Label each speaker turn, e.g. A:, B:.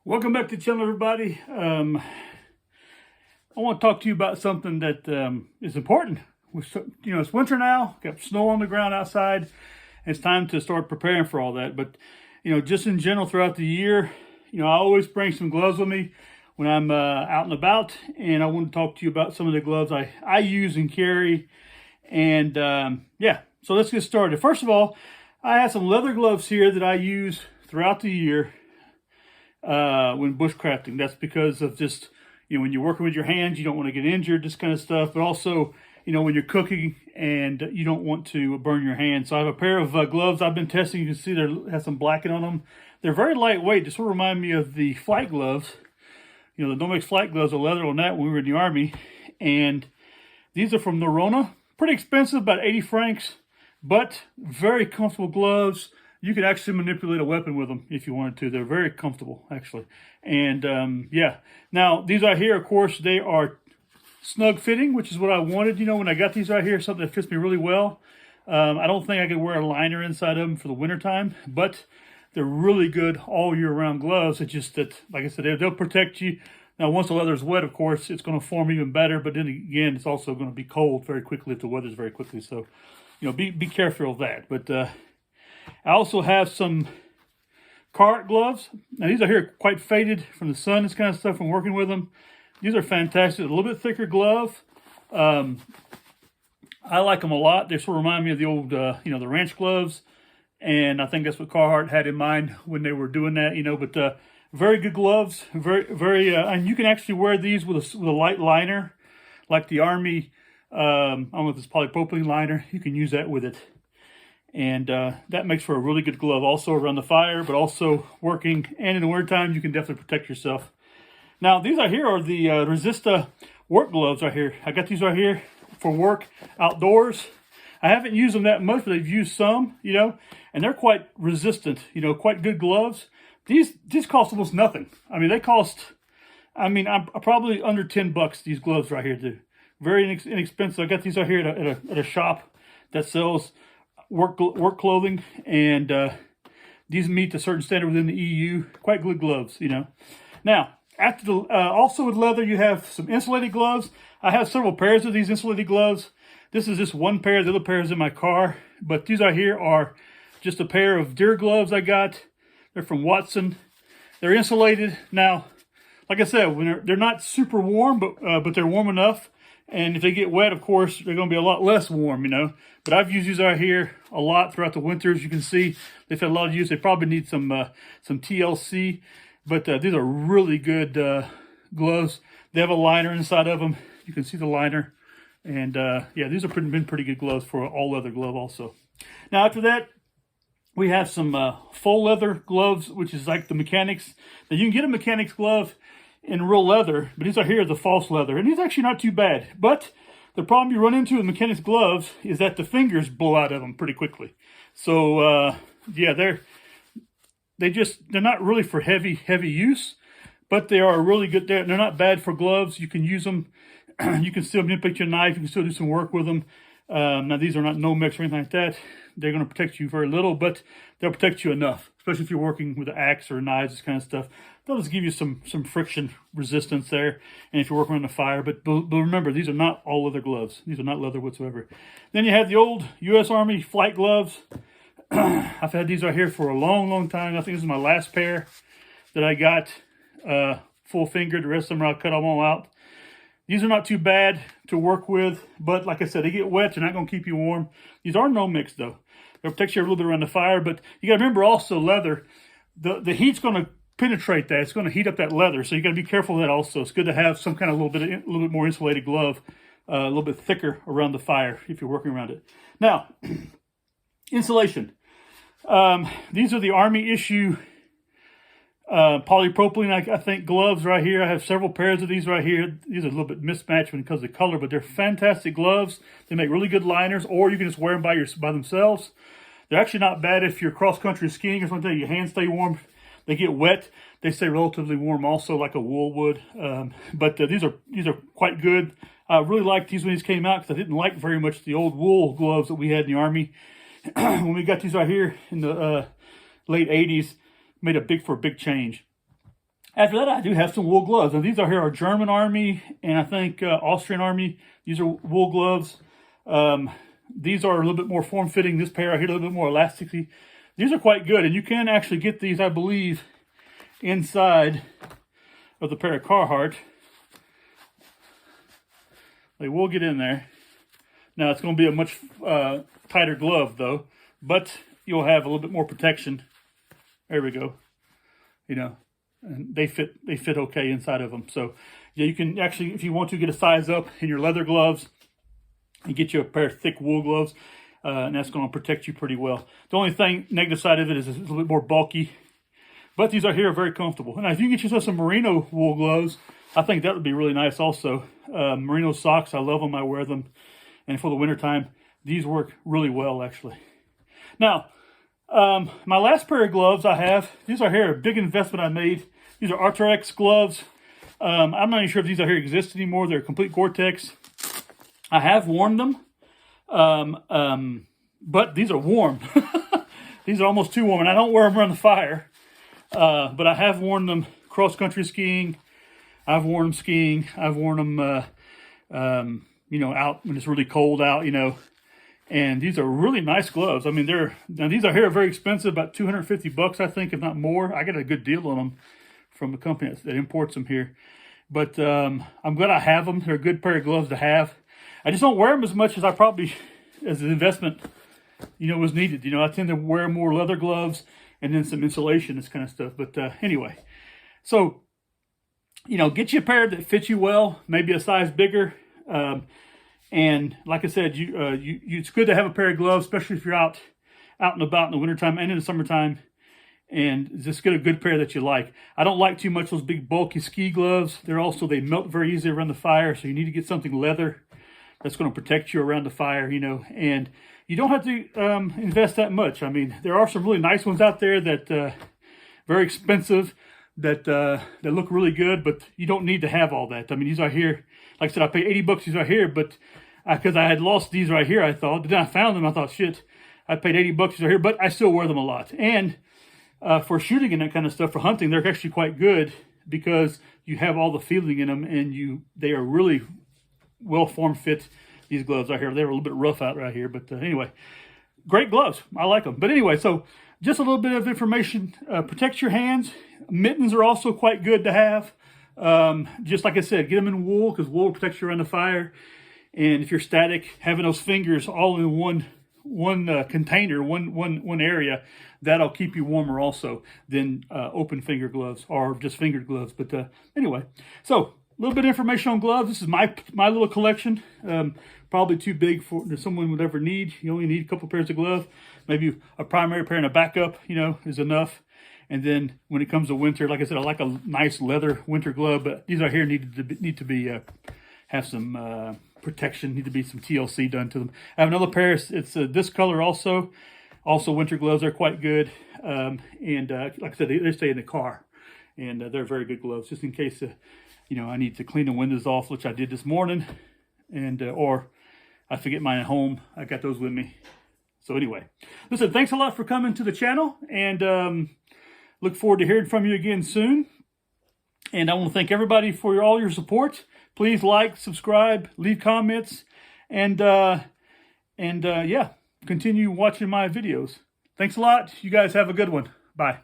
A: Welcome back to the channel, everybody. I want to talk to you about something that is important. It's winter now, got snow on the ground outside, and it's time to start preparing for all that. But, just in general throughout the year, I always bring some gloves with me when I'm out and about. And I want to talk to you about some of the gloves I use and carry. And so let's get started. First of all, I have some leather gloves here that I use throughout the year. When bushcrafting. That's because of just, when you're working with your hands, you don't want to get injured, this kind of stuff. But also, when you're cooking and you don't want to burn your hands. So I have a pair of gloves I've been testing. You can see they have some blacking on them. They're very lightweight. They sort of remind me of the flight gloves. The Nomex flight gloves, the leather on that when we were in the Army. And these are from Norona. Pretty expensive, about 80 francs. But very comfortable gloves. You can actually manipulate a weapon with them if you wanted to. They're very comfortable, actually. And now these right here, of course, they are snug fitting, which is what I wanted. When I got these right here, something that fits me really well. I don't think I could wear a liner inside of them for the wintertime, but they're really good all year round gloves. It's just that, like I said, they'll protect you. Now, once the leather is wet, of course, it's going to form even better. But then again, it's also going to be cold very quickly if the weather's very quickly. So, be careful of that. But I also have some Carhartt gloves. Now these are here quite faded from the sun, this kind of stuff, from working with them. These are fantastic. A little bit thicker glove. I like them a lot. They sort of remind me of the old, the ranch gloves. And I think that's what Carhartt had in mind when they were doing that, But very good gloves. Very, and you can actually wear these with a light liner, like the Army. I don't know if it's polypropylene liner. You can use that with it. And that makes for a really good glove, also around the fire, but also working. And in the wintertime, you can definitely protect yourself. Now, these right here are the Resista work gloves right here. I got these right here for work outdoors. I haven't used them that much, but I've used some, and they're quite resistant, quite good gloves. These cost almost nothing. I mean, I'm probably under $10, these gloves right here, too. Very inexpensive. I got these right here at a shop that sells work clothing, and these meet a certain standard within the EU. Quite good gloves, Now, after also with leather, you have some insulated gloves. I have several pairs of these insulated gloves. This is just one pair. The other pair is in my car. But these right here are just a pair of deer gloves I got. They're from Watson. They're insulated. Now, like I said, when they're not super warm, but they're warm enough. And if they get wet, of course, they're going to be a lot less warm, But I've used these out here a lot throughout the winters. You can see they've had a lot of use. They probably need some TLC. But these are really good gloves. They have a liner inside of them. You can see the liner. And, these have been pretty good gloves for an all-leather glove also. Now, after that, we have some faux leather gloves, which is like the mechanics. Now, you can get a mechanics glove in real leather, but these are here the false leather, and these are actually not too bad. But the problem you run into with mechanics gloves is that the fingers blow out of them pretty quickly. So they're not really for heavy use, but they are really good. They're not bad for gloves. You can use them. You can still manipulate your knife. You can still do some work with them. Now these are not Nomex or anything like that. They're going to protect you very little, but they'll protect you enough, especially if you're working with an axe or knives, this kind of stuff. They'll just give you some friction resistance there, and if you're working on the fire. But remember, these are not all leather gloves. These are not leather whatsoever. Then you have the old U.S. Army flight gloves. I've had these right here for a long, long time. I think this is my last pair that I got full fingered. The rest of them I'll cut them all out. These are not too bad to work with, but like I said, they get wet. They're not going to keep you warm. These are Nomex, though. They'll protect you a little bit around the fire, but you got to remember also leather, the heat's going to penetrate that. It's going to heat up that leather, so you got to be careful of that also. It's good to have some kind of a little bit more insulated glove, a little bit thicker around the fire if you're working around it. Now, insulation. These are the Army issue polypropylene, I think, gloves right here. I have several pairs of these right here. These are a little bit mismatched when it comes to color, but they're fantastic gloves. They make really good liners, or you can just wear them by themselves. They're actually not bad if you're cross-country skiing or something. Your hands stay warm. They get wet. They stay relatively warm also, like a wool would. But these are quite good. I really liked these when these came out because I didn't like very much the old wool gloves that we had in the Army. When we got these right here in the late 80s, made a big change. After that, I do have some wool gloves. And these are here are German Army and I think Austrian Army. These are wool gloves. These are a little bit more form-fitting. This pair right here, a little bit more elasticy. These are quite good. And you can actually get these, I believe, inside of the pair of Carhartt. They will get in there. Now, it's going to be a much tighter glove, though. But you'll have a little bit more protection. There we go. You know, and they fit okay inside of them. So, yeah, you can actually, if you want to, get a size up in your leather gloves and get you a pair of thick wool gloves. And that's going to protect you pretty well. The only thing, negative side of it is it's a little bit more bulky. But these are very comfortable. And if you can get yourself some merino wool gloves, I think that would be really nice also. Merino socks, I love them. I wear them. And for the wintertime, these work really well, actually. Now, my last pair of gloves I have, these are here, a big investment I made. These are Arc'teryx gloves. I'm not even sure if these are here exist anymore. They're complete Gore-Tex. I have worn them, but these are warm. These are almost too warm, and I don't wear them around the fire. But I have worn them cross-country skiing. I've worn them skiing. I've worn them, you know, out when it's really cold out, you know. And these are really nice gloves. I mean, these are here very expensive, about $250, I think, if not more. I got a good deal on them from a company that imports them here. But I'm glad I have them. They're a good pair of gloves to have. I just don't wear them as much as I probably, as an investment, you know, was needed. You know, I tend to wear more leather gloves and then some insulation, this kind of stuff. But anyway, so, you know, get you a pair that fits you well, maybe a size bigger. And like I said, it's good to have a pair of gloves, especially if you're out and about in the wintertime and in the summertime. And just get a good pair that you like. I don't like too much those big bulky ski gloves. They melt very easily around the fire, so you need to get something leather that's going to protect you around the fire, you know. And you don't have to invest that much. I mean, there are some really nice ones out there that very expensive, that look really good, but you don't need to have all that. I mean, these are here. Like I said, I paid $80. These are here, but because I had lost these right here, I thought. But then I found them. I thought, shit, I paid $80. These are here, but I still wear them a lot. And for shooting and that kind of stuff, for hunting, they're actually quite good because you have all the feeling in them, and they are really well form fit. These gloves right here, they were a little bit rough out right here, but anyway, great gloves. I like them. But anyway, so just a little bit of information. Protect your hands. Mittens are also quite good to have. Just like I said, get them in wool because wool protects you around the fire. And if you're static, having those fingers all in one container, one area, that'll keep you warmer also than open finger gloves or just fingered gloves. But anyway, so a little bit of information on gloves. This is my little collection. Probably too big for someone would ever need. You only need a couple pairs of gloves. Maybe a primary pair and a backup, you know, is enough. And then when it comes to winter, like I said, I like a nice leather winter glove. But these are here need to be have some protection. Need to be some TLC done to them. I have another pair. It's this color also. Also, winter gloves are quite good. And like I said, they stay in the car, and they're very good gloves, just in case you know, I need to clean the windows off, which I did this morning, and or I forget mine at home. I got those with me. So anyway, listen, thanks a lot for coming to the channel, and look forward to hearing from you again soon. And I want to thank everybody for all your support. Please like, subscribe, leave comments, and yeah, continue watching my videos. Thanks a lot. You guys have a good one. Bye.